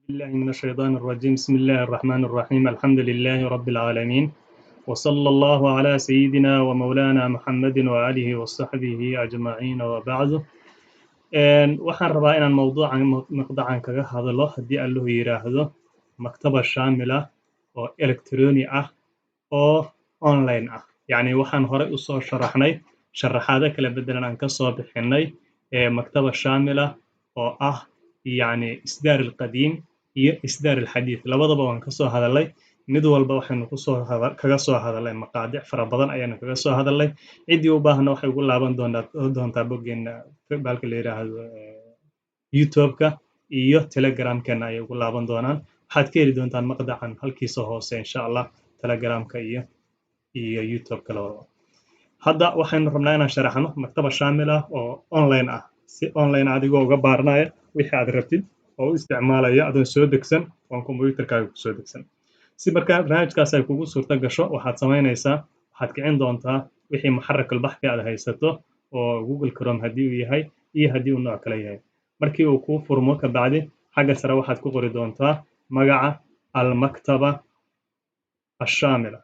بالله من الشيطان الرجيم بسم الله الرحمن الرحيم الحمد لله رب العالمين وصلى الله على سيدنا ومولانا محمد وآله وصحبه أجمعين وبعد waxaan rabaa inaan maqdacan kaga hadlo haddii alluhu yiraahdo maktaba shaamila oo elektroni ah oo online ah yacni waxaan horey u soo sharaxnay sharaxaado kala bedelan aan ka soo bixinay maktaba shaamila oo ah yacni isdaar alqadiim iyo isdaar alxadiid labadaba waan ka soo hadalay mid walba waxaynu kaga soo hadalay maqaadic fara badan ayaanu kaga soo hadalay ciddii u baahna waxay ugu laaban doontaa boggeena baalka la yidhaahdo youtube-ka iyo telegramkeena ayay ugu laaban doonaan waxaad ka heli doontaan maqdacan halkiisa hoose insha allah telegramka iyo youtube-ka labadaba hadda waxaynu rabnaa inaan sharaxno maktaba shaamil ah oo online ah si online adigoo uga baaranaya wixii aad rabtid oo u isticmaalaya adoon soo degsan oon kombuyuutarkaaga ku soo degsan si markaa barnaamijkaas ay kugu suurto gasho waxaad samaynaysaa waxaad kicin doontaa wixii muxarakal baxthi aad haysato oo google chrome haddii uu yahay iyo haddii uu nooc kale yahay markii uu kuu furmo kabacdi xagga sare waxaad ku qori doontaa magaca almaktaba ashaamila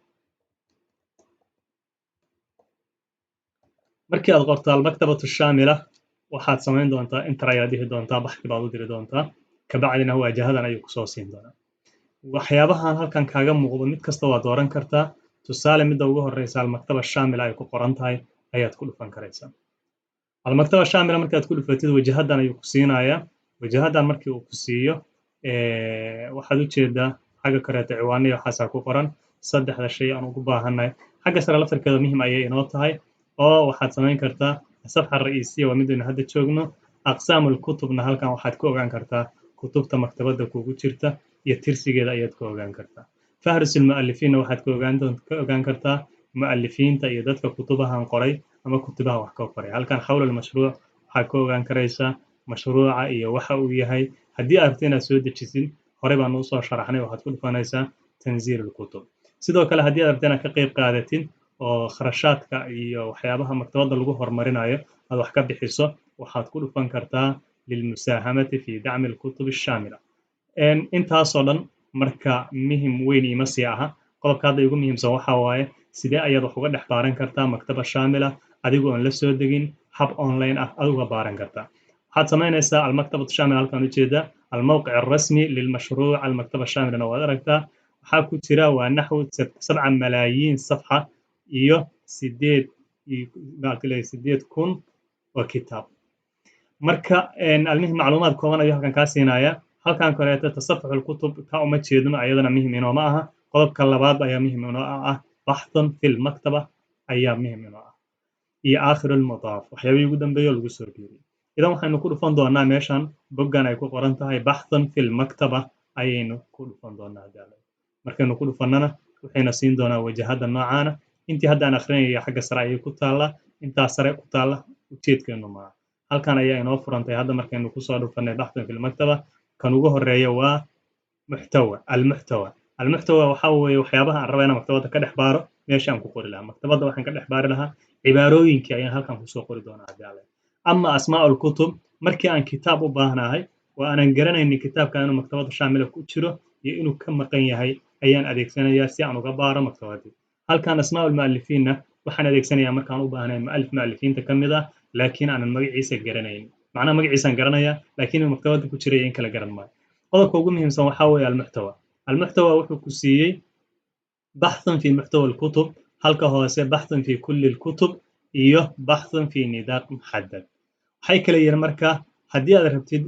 markii aad qorto almaktabatu shaamila waxaad samayn doontaa inter ayaad dhihi doontaa baxthi baad u diri doontaa kabacdina waajahadan ayuu kusoo siin doonaa waxyaabahan halkan kaaga muuqdo mid kasta waa dooran kartaa tusaale midda ugu horeysa almaktaba shaamila ay ku qoran tahay ayaad ku dhufan karaysaa almaktaba shaamila markaad ku dhufatid wajahadan ayuu ku siinayaa wajahadan markii uu ku siiyo waxaad u jeedaa xagga kareeta ciwaaniyo waxaasaa ku qoran saddexda shay aan ugu baahannahay xagga sare laftarkeeda muhiim ayay inoo tahay oo waxaad samayn kartaa safxa ra'iisiya waa midaynu hadda joogno aqsaamul kutubna halkan waxaad ku ogaan kartaa kutubta maktabadda kugu jirta iyo tirsigeeda ayaad ku ogaan kartaa fahrisul mu'allifiinna waxaad ka ogaan kartaa mu'allifiinta iyo dadka kutubahan qoray ama kutubaha wax ka qoray halkan xawlal mashruuc waxaad ka ogaan karaysaa mashruuca iyo waxa uu yahay haddii aad rabto inaad soo dejisid horey baan u soo sharaxnay waxaad ku dhufanaysaa tanziilul kutub sidoo kale haddii aad rabto inaad ka qayb qaadatid oo kharashaadka iyo waxyaabaha maktabadda lagu horumarinayo aad wax ka bixiso waxaad ku dhufan kartaa lilmusaahamati fi dacmi alkutub ashaamila intaasoo dhan marka muhim weyn ima sii aha qodobka hadda ugu muhiimsan waxaa waaye sidee ayaad wax uga dhex baaran kartaa maktaba shaamila adigoo aan la soo degin hab online ah aad uga baaran kartaa waxaad samaynaysaa almaktabatu shaamila halkaan ujeedaa almawqic alrasmi lilmashruuc almaktaba shaamilana waad aragtaa waxaa ku jira waa naxwu 7 malaayiin safxa iyo 8,000 oo kitaab marka almihim macluumaad kooban ayuu halkan kaa siinaya halkan koreeto tasafuxul kutub taa uma jeedno ayadana muhim inooma aha qodobka labaad ayaa muhim inoo ah baxthun fil maktaba ayaa muhim inoo ah iyo aakhirul mudaaf waxyaabihii ugu dambeeyo lagu soo biiriyay idan waxaynu ku dhufan doonaa meeshan boggan ay ku qoran tahay baxthun fil maktaba ayaynu ku dhufan doonaa markaynu ku dhufannana waxayna siin doonaa wajahada noocaana intii hadda aan akhrinayo xagga sare ayay ku taallaa intaa sare ku taalla ujeedkeenu maaha halkan ayaa inoo furantay hadda markaynu kusoo dhufannay baxthun fil maktaba kan ugu horeeya waa almuxtawa waxaa weeye waxyaabaha aan raba inaan maktabadda ka dhex baaro meesha aan ku qori lahaa maktabadda waxaan ka dhex baari lahaa cibaarooyinkii ayaan halkan kusoo qori doonaa haddii ama asmaa'ul kutub markii aan kitaab u baahnahay oo aanan garanaynin kitaabka inuu maktabadda shaamila ku jiro iyo inuu ka maqan yahay ayaan adeegsanayaa si aan uga baaro maktabaddii halkan asmaa'ul mu'allifiinna waxaan adeegsanayaa markaan u baahnahay mu'allifiinta ka mid ah laakiin aanan magaciisa garanaynin macnaha magaciisaan garanayaa laakiin inuu maktabadda ku jiray in kala garan maayo qodobka ugu muhiimsan waxaa weeye almuxtawa wuxuu ku siiyey baxthun fi muxtawa alkutub halka hoose baxthun fi kulli alkutub iyo baxthun fi nidaaq muxaddad waxay kala yihiin marka haddii aad rabtid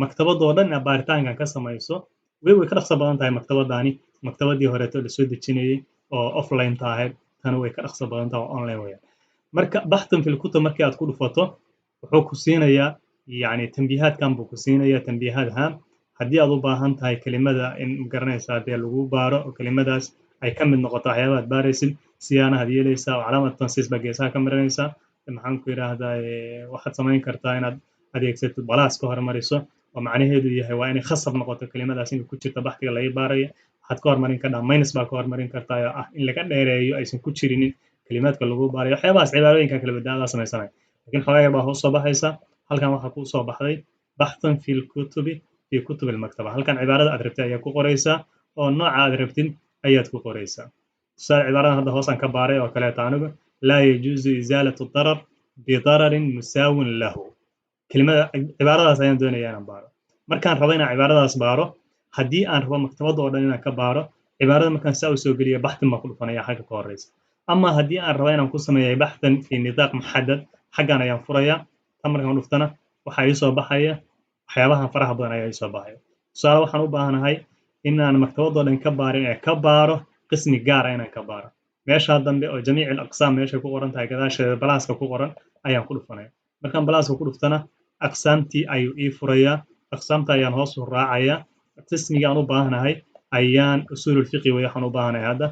maktabadoo dhan inaad baaritaankan ka samayso way ka dhaqso badan tahay maktabaddaani maktabaddii horeeto la soo dejinayey oo offline ta ahayd tana way ka dhaqso badan tahay oo online weyaan marka baxthun fil kutub markii aad ku dhufato wuxuu ku siinayaa yacni tambiihaadkan buu ku siinayaa tambiihaad ahaan haddii aad u baahan tahay kelimada in garanaysaa dee lagu baaro oo kelimadaas ay ka mid noqoto waxyaabaha aad baaraysid siyaanahaad yeelaysaa oo calaamad tansiis baa geesaha ka marinaysaa maxaan ku yidhaahdaa waxaad samayn kartaa inaad adeegsatid balaas ka hormariso oo macnaheedu yahay waa inay khasab noqoto kelimadaas inay ku jirto baxtiga laga baaraya waxaad ka hormarin kartaa minus baa ka hormarin kartaa oo ah in laga dheereeyo aysan ku jirinin kelimaadka lagu baarayo waxyaabahaas cibaarooyinka kala badaadaa samaysanaya laakiin xogaa yar baa hoos soo baxaysa halkan waxaa kuu soo baxday baxthun fil kutubi في كتب المكتبة هل كان عبارة أدربتها هي كقريسة أو نوع أدربتين أيات كقريسة صار عبارة هذا هوسان كباري أو كلا تعنوب لا يجوز إزالة الضرر بضرر مساو له كلمة عبارة سيان دوني أنا بارو مركان رضينا عبارة أصبارو هدي أن ربما مكتبة ودنا كبارو عبارة مكان ساوي سوقية بحث مقلوب أنا يا حاجة كوريس أما هدي أن رضينا نقسم بحثا في نطاق محدد حقنا ينفريا تمر كانوا نفتنا وحيسوا بحية waxyaabahan faraha badan ayaa soo baxay tusaale waxaan u baahanahay in aan maktabadooda ka baarin ee ka baaro qismi gaar ah inaan ka baaro meesha dambe oo jamiic al-aqsaam meesha ku qoran tahay gadaasheeda balaaska ku qoran ayaan ku dhufanaya markaan balaaska ku dhuftana aqsaamtii ayuu ii furayaa aqsaamta ayaan hoos u raacayaa qismiga aan u baahanahay ayaan usuulul fiqi waxaan u baahanahay hadda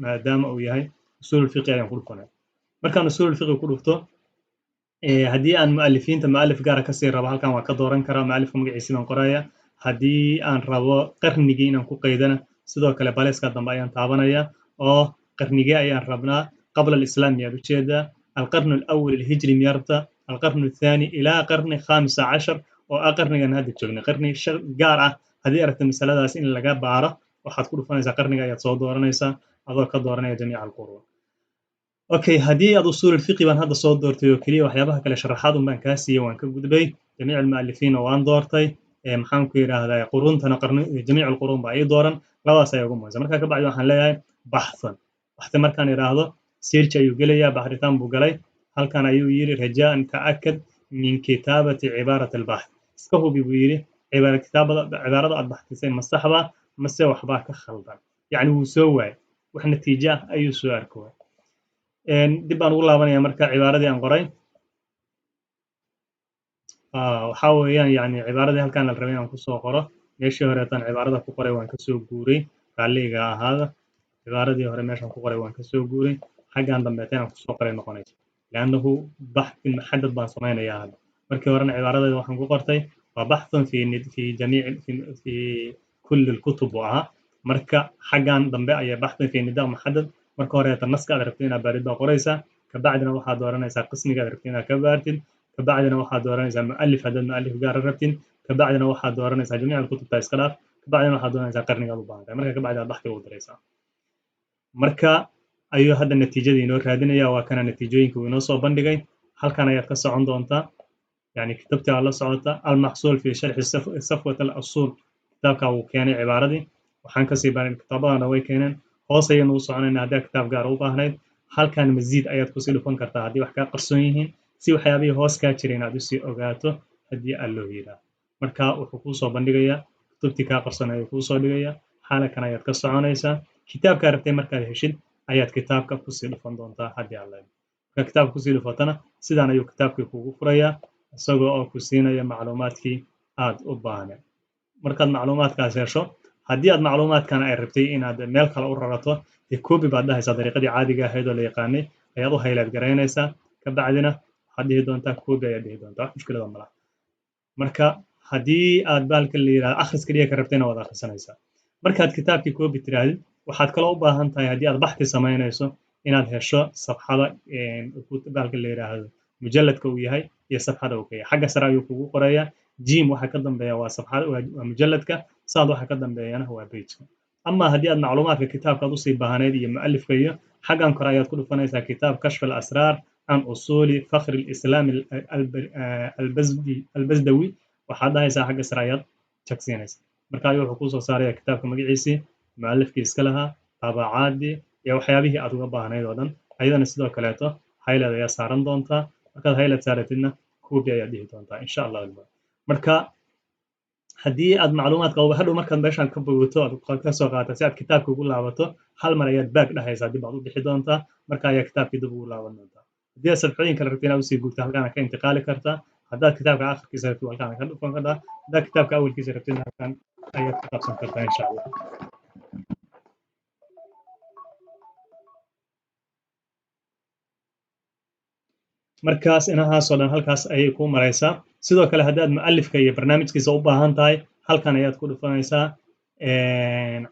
maadaama uu yahay usuulul fiqi ayaan ku dhufanaya markaan usuulul fiqi ku dhufto haddii aan mu'alifiinta mu'alif gaara ka sii rabo halkan waa ka dooran karaa mu'alifka magaciisa baan qoraya haddii aan rabo qarnigii inaan ku qaydana sidoo kale baleeska dambe ayaan taabanaya oo qarnigee ayaan rabnaa qabla al-islaam miyaad ujeedaa القرن الأول الهجري ميرتا القرن الثاني إلى قرن 15 وقرن هذا الجوجنا قرن جارة هذه أردت مسألة إن لقى بعرة وحد كل فنيسا قرن جاي تصور دورنيسا هذا كدورنا جميع القرون أوكي هدي أصول الفقه بان هذا صوت دورتي وكلي وحيابها كلا شرحاتهم بان كاسية وان كجدبي جميع المؤلفين وان دورتي محن كيرا هذا قرون تنقرن جميع القرون بعي دورا لا سيقوم زمان كان بعد وحن لا بحثا واحتمال كان يراهضه سيرش يوجليا بحرتان بوجلي هل كان يري رجاء تأكد من كتابة عبارة البحث سكهو بيقولي عبارة البحث سين مصطحبة مسوي وحباك خلطان يعني وسوي وإحنا اتجاه أي سؤال كوي dib baan ugu laabanaya marka cibaaradii aan qoray waxa weeyaan yani cibaaradii halkaan la rabay inaan ku soo qoro meeshii hore tan cibaarada ku qoray waan ka soo guuray raalliga ahaada cibaaradii hore meeshaan ku qoray waan ka soo guuray xaggaan dambeetay aan ku soo qoray noqonayso laannahu baxth muhaddad baan samaynayaa hadda markii horena cibaaradeeda waxaan ku qortay waa baxthun fi jamiic fi kulli al-kutub aha marka xaggaan dambe ayaa baxthun fi nidaa muhaddad marka hore tan naska aad rabtay inaad baarid baa qoraysaa kabacdina waxaad dooranaysaa qismiga aad rabtay inaad ka baartid kabacdina waxaad dooranaysaa mu'allif haddaad mu'allif gaar rabtid kabacdina waxaad dooranaysaa jamiic al-kutubta iska dhaaf kabacdina waxaad dooranaysaa qarniga aad u baahan tahay marka kabacdi aad baxthi ugu daraysaa marka ayuu hadda natiijadii inoo raadinaya waa kana natiijooyinka uu inoo soo bandhigay halkan ayaad ka socon doontaa yani kitabtii aad la socota al-maxsuul fi sharxi safwat al-usul kitaabka uu keenay cibaaradii waxaan kasii baarin kitaabadana way keeneen hoos ayaynu u soconaynaa haddii kitaab gaar u baahnayd halkan masiid ayaad kusii dhufan kartaa haddii wax kaa qarsoon yihiin si waxyaabihii hoos kaa jiray inaad usii ogaato haddii aan loo yidhaa marka wuxuu kuu soo bandhigayaa kutubtii kaa qarsoon ayuu kuu soo dhigayaa xaalakan ayaad ka soconaysaa kitaabkaa rabtay markaad heshid ayaad kitaabka kusii dhufan doontaa haddii aan leedahay marka kitaabka kusii dhufatana sidaan ayuu kitaabkii kuugu furayaa isagoo oo ku siinaya macluumaadkii aad u baahnay markaad macluumaadkaas hesho haddii aad macluumaadkan ay rabtay inaad meel kale u rarato dee koobi baad dhahaysaa dariiqadii caadiga ahayd oo la yaqaanay ayaad u haylaad garaynaysaa kabacdina waxaad dhihi doontaa koobi ayaad dhihi doontaa wax mushkilada malaha marka haddii aad baalka la yidhahdo akhris keliya ka rabtayna waad akhrisanaysaa markaad kitaabkii koobi tirahdid waxaad kaloo u baahan tahay haddii aad baxthi samaynayso inaad hesho safxada baalka la yidhaahdo mujalladka uu yahay iyo safxada uu ka yahay xagga sare ayuu kugu qorayaa جيم waxa ka dambeeya waa safxada waa mujalladka saad waxa ka dambeeyana waa page ama haddii aad macluumaadka kitaabka u sii baahaneed iyo mu'allifka iyo xagan kore ayaad ku dhufanaysaa kitaab kashf al-asrar an usuli fakhr al-islam al-bazdawi waxaad dhahaysaa xagga sare ayaad jagsiinaysaa marka ayuu wuxuu ku soo saaraya kitaabka magaciisii mu'allifkii iska lahaa tabacaadii iyo waxyaabihii aad uga baahnayd oo dhan ayadana sidoo kaleeto highlight ayaa saaran doontaa markaad highlight saaratidna koobi ayaad dhihi doontaa insha allah marka haddii aad macluumaadka hadhow markaad meeshaan ka bogoto aad ka soo qaadato si aad kitaabka ugu laabato hal mar ayaad baag dhahaysaa dib aad u bixi doontaa marka ayaa kitaabkii dib ugu laaban doontaa haddii aad safxooyin kale rabto inaad usii gurto halkaan ka intiqaali kartaa haddaad kitaabka akhirkiisa rabto halkaan ka dhufan kartaa haddaad kitaabka awalkiisa rabtid halkaan ayaad ka qabsan kartaa insha allah markaas inahaasoo dhan halkaas ayay kuu maraysaa sidoo kale haddaad mu'allifka iyo barnaamijkiisa u baahan tahay halkan ayaad ku dhufanaysaa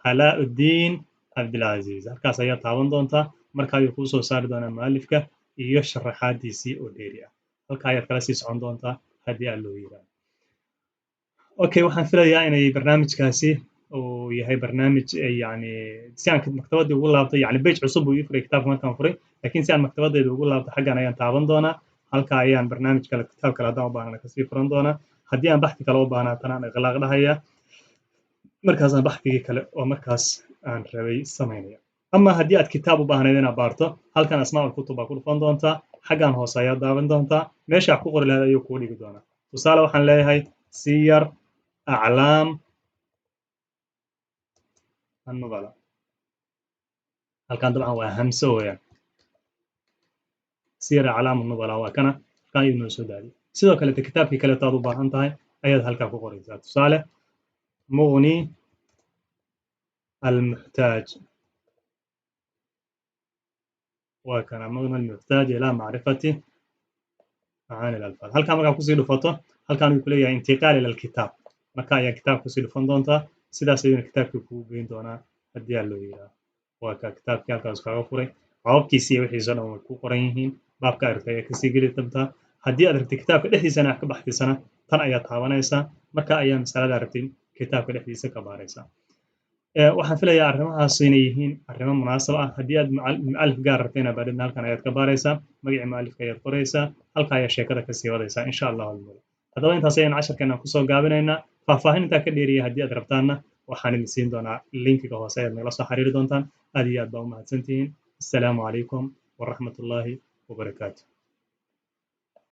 Calaa-uddiin Cabdilcaziiz halkaas ayaad taaban doontaa marka ayuu kuu soo saari doonaa mu'allifka iyo sharaxaadiisii oo dheeri ah halka ayaad kala sii socon doontaa haddii aan loo yiraahdo اوكي waxaan filayaa inay barnaamijkaasi uu yahay barnaamij yani si aan maktabadii ugu laabto yani page cusub uu ii furay kitaabka markaan furay laakiin si aan maktabadeeda ugu laabto xaggan ayaan taaban doonaa halka ayaan barnaamij kale kitaab kale haddaan u baahana kasii furan doonaa haddii aan baxthi kale u baahnaatana aan iqlaaq dhahaya markaasaan baxthigii kale oo markaas aan rabay samaynaya ama haddii aad kitaab u baahnayd inaad baarto halkan asmaa ulkutub baa ku dhufan doontaa xaggan hoose ayaad daawan doontaa meesha ku qori lahayd ayuu kuu dhigi doonaa tusaale waxaan leeyahay siyar أعلام النبلاء halkan dabcan waa hamso weeyaan siyar أعلام النبلاء waa kana halkan ayuu noo soo daadiyay sidoo kale kitaabkii kale taad u baahan tahay ayaad halkan ku qoraysaa tusaale مغني المحتاج waa kana مغني المحتاج إلى معرفة معاني الألفاظ halkan markaa kusii dhufato halkan ayuu ku leeyahay intiqaal إلى الكتاب marka ayaa kitaab kusii dhufan doontaa sidaas ayuuna kitaabkii kugu geyn doonaa haddii aa loo yidhaaho waa ka kitaabkii halkaas kaga furay codadkiisa iyo wixiisa dhan way ku qoran yihiin baabka aad rabtay ayaa kasii geli doontaa haddii aad rabtay kitaabka dhexdiisana wax ka baxdiisana tan ayaad taabanaysaa marka ayaa masalada rabtay kitaabka dhexdiisa ka baaraysaa waxaan filayaa arrimahaas inay yihiin arrimo munaasab ah haddii aad mu'alif gaar rabtay inaad baadhidna halkan ayaad ka baaraysaa magacii mu'alifka ayaad qoraysaa halka ayaa sheekada kasii wadaysaa insha allahu almuula haddaba intaas ayaan casharkeena kusoo gaabinaynaa faahfaahin intaa ka dheeriya haddii aad rabtaanna waxaan idin siin doonaa linkiga hoose ayaad nagala soo xiriiri doontaan aad iyo aad baa u mahadsantihiin assalaamu calaykum waraxmatullaahi wabarakaatu